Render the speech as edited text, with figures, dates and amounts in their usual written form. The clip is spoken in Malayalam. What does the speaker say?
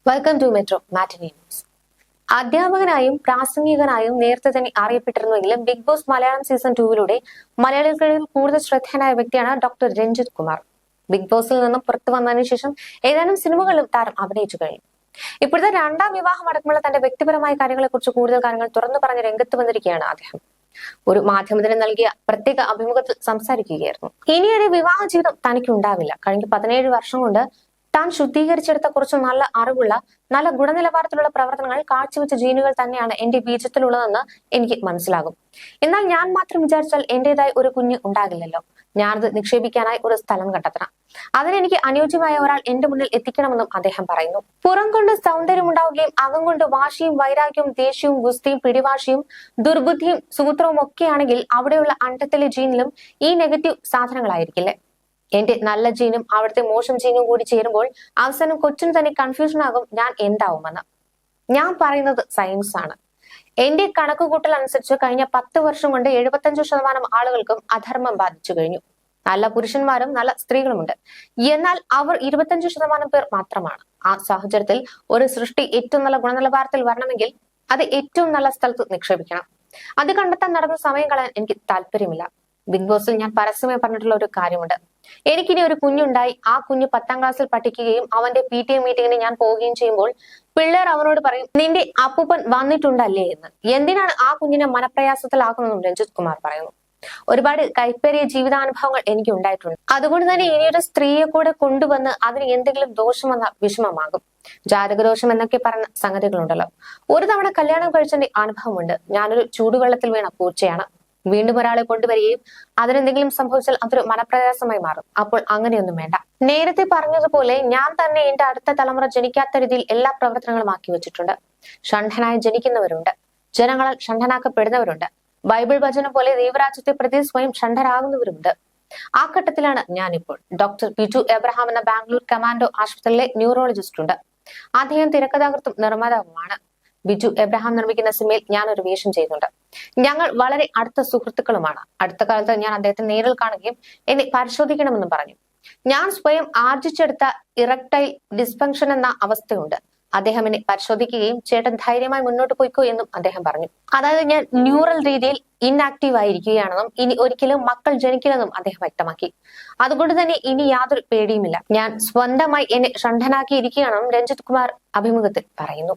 Welcome to metro matinee news. അധ്യാപകനായും പ്രാസംഗികനായും നേരത്തെ തന്നെ അറിയപ്പെട്ടിരുന്നുവെങ്കിലും ബിഗ് ബോസ് മലയാളം സീസൺ 2 മലയാളികളിൽ കൂടുതൽ ശ്രദ്ധേയനായ വ്യക്തിയാണ് ഡോക്ടർ രഞ്ജിത്ത് കുമാർ. ബിഗ് ബോസിൽ നിന്നും പുറത്തു വന്നതിനു ശേഷം ഏതാനും സിനിമകളിലും താരം അഭിനയിച്ചു കഴിഞ്ഞു. ഇപ്പോഴത്തെ രണ്ടാം വിവാഹം അടക്കമുള്ള തന്റെ വ്യക്തിപരമായ കാര്യങ്ങളെക്കുറിച്ച് കൂടുതൽ കാര്യങ്ങൾ തുറന്നു പറഞ്ഞ് രംഗത്ത് വന്നിരിക്കുകയാണ് അദ്ദേഹം. ഒരു മാധ്യമത്തിന് നൽകിയ പ്രത്യേക അഭിമുഖത്തിൽ സംസാരിക്കുകയായിരുന്നു. ഇനിയൊരു വിവാഹ ജീവിതം തനിക്കുണ്ടാവില്ല. കഴിഞ്ഞ 17 വർഷം കൊണ്ട് താൻ ശുദ്ധീകരിച്ചെടുത്ത കുറച്ച് നല്ല അറിവുള്ള നല്ല ഗുണനിലവാരത്തിലുള്ള പ്രവർത്തനങ്ങൾ കാഴ്ചവെച്ച ജീനുകൾ തന്നെയാണ് എന്റെ ബീജത്തിലുള്ളതെന്ന് എനിക്ക് മനസ്സിലാകും. എന്നാൽ ഞാൻ മാത്രം വിചാരിച്ചാൽ എന്റേതായി ഒരു കുഞ്ഞ് ഉണ്ടാകില്ലല്ലോ. ഞാനത് നിക്ഷേപിക്കാനായി ഒരു സ്ഥലം കണ്ടെത്തണം. അതിനെനിക്ക് അനുയോജ്യമായ ഒരാൾ എന്റെ മുന്നിൽ എത്തിക്കണമെന്നും അദ്ദേഹം പറയുന്നു. പുറം കൊണ്ട് സൗന്ദര്യം ഉണ്ടാവുകയും അകം കൊണ്ട് വാശിയും വൈരാഗ്യവും ദേഷ്യവും ഗുസ്തിയും പിടിവാശിയും ദുർബുദ്ധിയും സൂത്രവും ഒക്കെയാണെങ്കിൽ അവിടെയുള്ള അണ്ടത്തിലെ ജീനിലും ഈ നെഗറ്റീവ് സാധനങ്ങളായിരിക്കില്ലേ? എന്റെ നല്ല ജീനും അവിടുത്തെ മോശം ജീനും കൂടി ചേരുമ്പോൾ അവസാനം കൊച്ചിന് തന്നെ കൺഫ്യൂഷൻ ആകും ഞാൻ എന്താവുമെന്ന്. ഞാൻ പറയുന്നത് സയൻസ് ആണ്. എന്റെ കണക്കുകൂട്ടൽ അനുസരിച്ച് കഴിഞ്ഞ 10 വർഷം കൊണ്ട് 75% ആളുകൾക്കും അധർമ്മം ബാധിച്ചു കഴിഞ്ഞു. നല്ല പുരുഷന്മാരും നല്ല സ്ത്രീകളുമുണ്ട്. എന്നാൽ അവർ 25% പേർ മാത്രമാണ്. ആ സാഹചര്യത്തിൽ ഒരു സൃഷ്ടി ഏറ്റവും നല്ല ഗുണനിലവാരത്തിൽ വരണമെങ്കിൽ അത് ഏറ്റവും നല്ല സ്ഥലത്ത് നിക്ഷേപിക്കണം. അത് കണ്ടെത്താൻ നടന്ന സമയം കളയാൻ എനിക്ക് താല്പര്യമില്ല. ബിഗ് ബോസിൽ ഞാൻ പരസ്യമായി പറഞ്ഞിട്ടുള്ള ഒരു കാര്യമുണ്ട്. എനിക്കിനി ഒരു കുഞ്ഞുണ്ടായി ആ കുഞ്ഞ് 10ാം ക്ലാസ്സിൽ പഠിക്കുകയും അവന്റെ PTA മീറ്റിങ്ങിന് ഞാൻ പോവുകയും ചെയ്യുമ്പോൾ പിള്ളേർ അവനോട് പറയും നിന്റെ അപ്പൂപ്പൻ വന്നിട്ടുണ്ടല്ലേ എന്ന്. എന്തിനാണ് ആ കുഞ്ഞിനെ മനപ്രയാസത്തിലാക്കുന്നതെന്നും രഞ്ജിത്ത് കുമാർ പറയുന്നു. ഒരുപാട് കൈപ്പേറിയ ജീവിതാനുഭവങ്ങൾ എനിക്ക് ഉണ്ടായിട്ടുണ്ട്. അതുകൊണ്ട് തന്നെ ഇനിയൊരു സ്ത്രീയെ കൂടെ കൊണ്ടുവന്ന് അതിന് എന്തെങ്കിലും ദോഷം വന്ന വിഷമമാകും. ജാതകദോഷം എന്നൊക്കെ പറഞ്ഞ സംഗതികളുണ്ടല്ലോ. ഒരു തവണ കല്യാണം കഴിച്ചതിന്റെ അനുഭവമുണ്ട്. ഞാനൊരു ചൂടുവെള്ളത്തിൽ വീണ പൂച്ചയാണ്. വീണ്ടും ഒരാളെ കൊണ്ടുവരികയും അതിനെന്തെങ്കിലും സംഭവിച്ചാൽ അതൊരു മനപ്രയാസമായി മാറും. അപ്പോൾ അങ്ങനെയൊന്നും വേണ്ട. നേരത്തെ പറഞ്ഞതുപോലെ ഞാൻ തന്നെ എന്റെ അടുത്ത തലമുറ ജനിക്കാത്ത രീതിയിൽ എല്ലാ പ്രവർത്തനങ്ങളും ആക്കി വെച്ചിട്ടുണ്ട്. ഷണ്ഠനായി ജനിക്കുന്നവരുണ്ട്, ജനങ്ങളാൽ ഷണ്ഠനാക്കപ്പെടുന്നവരുണ്ട്. ബൈബിൾ വചനം പോലെ ദൈവരാജ്യത്തെ പ്രതി സ്വയം ഷണ്ഠരാകുന്നവരുണ്ട്. ആ ഘട്ടത്തിലാണ് ഞാനിപ്പോൾ. ഡോക്ടർ ബിജു എബ്രഹാം എന്ന ബാംഗ്ലൂർ കമാൻഡോ ആശുപത്രിയിലെ ന്യൂറോളജിസ്റ്റ് ഉണ്ട്. അദ്ദേഹം തിരക്കഥാകൃത്തും നിർമ്മാതാവുമാണ്. ബിജു എബ്രഹാം നിർമ്മിക്കുന്ന സിനിമയിൽ ഞാൻ ഒരു വേഷം ചെയ്യുന്നുണ്ട്. ഞങ്ങൾ വളരെ അടുത്ത സുഹൃത്തുക്കളുമാണ്. അടുത്ത കാലത്ത് ഞാൻ അദ്ദേഹത്തെ നേരിൽ കാണുകയും എന്നെ പരിശോധിക്കണമെന്നും പറഞ്ഞു. ഞാൻ സ്വയം ആർജിച്ചെടുത്ത ഇറക്ടൈൽ ഡിസ്ഫങ്ഷൻ എന്ന അവസ്ഥയുണ്ട്. അദ്ദേഹം എന്നെ പരിശോധിക്കുകയും ചേട്ടൻ ധൈര്യമായി മുന്നോട്ട് പോയിക്കോ എന്നും അദ്ദേഹം പറഞ്ഞു. അതായത് ഞാൻ ന്യൂറൽ രീതിയിൽ ഇൻആക്റ്റീവ് ആയിരിക്കുകയാണെന്നും ഇനി ഒരിക്കലും മക്കൾ ജനിക്കില്ലെന്നും അദ്ദേഹം വ്യക്തമാക്കി. അതുകൊണ്ട് തന്നെ ഇനി യാതൊരു പേടിയുമില്ല. ഞാൻ സ്വന്തമായി എന്നെ ഷണ്ഠനാക്കിയിരിക്കുകയാണെന്നും രഞ്ജിത്ത് കുമാർ അഭിമുഖത്തിൽ പറയുന്നു.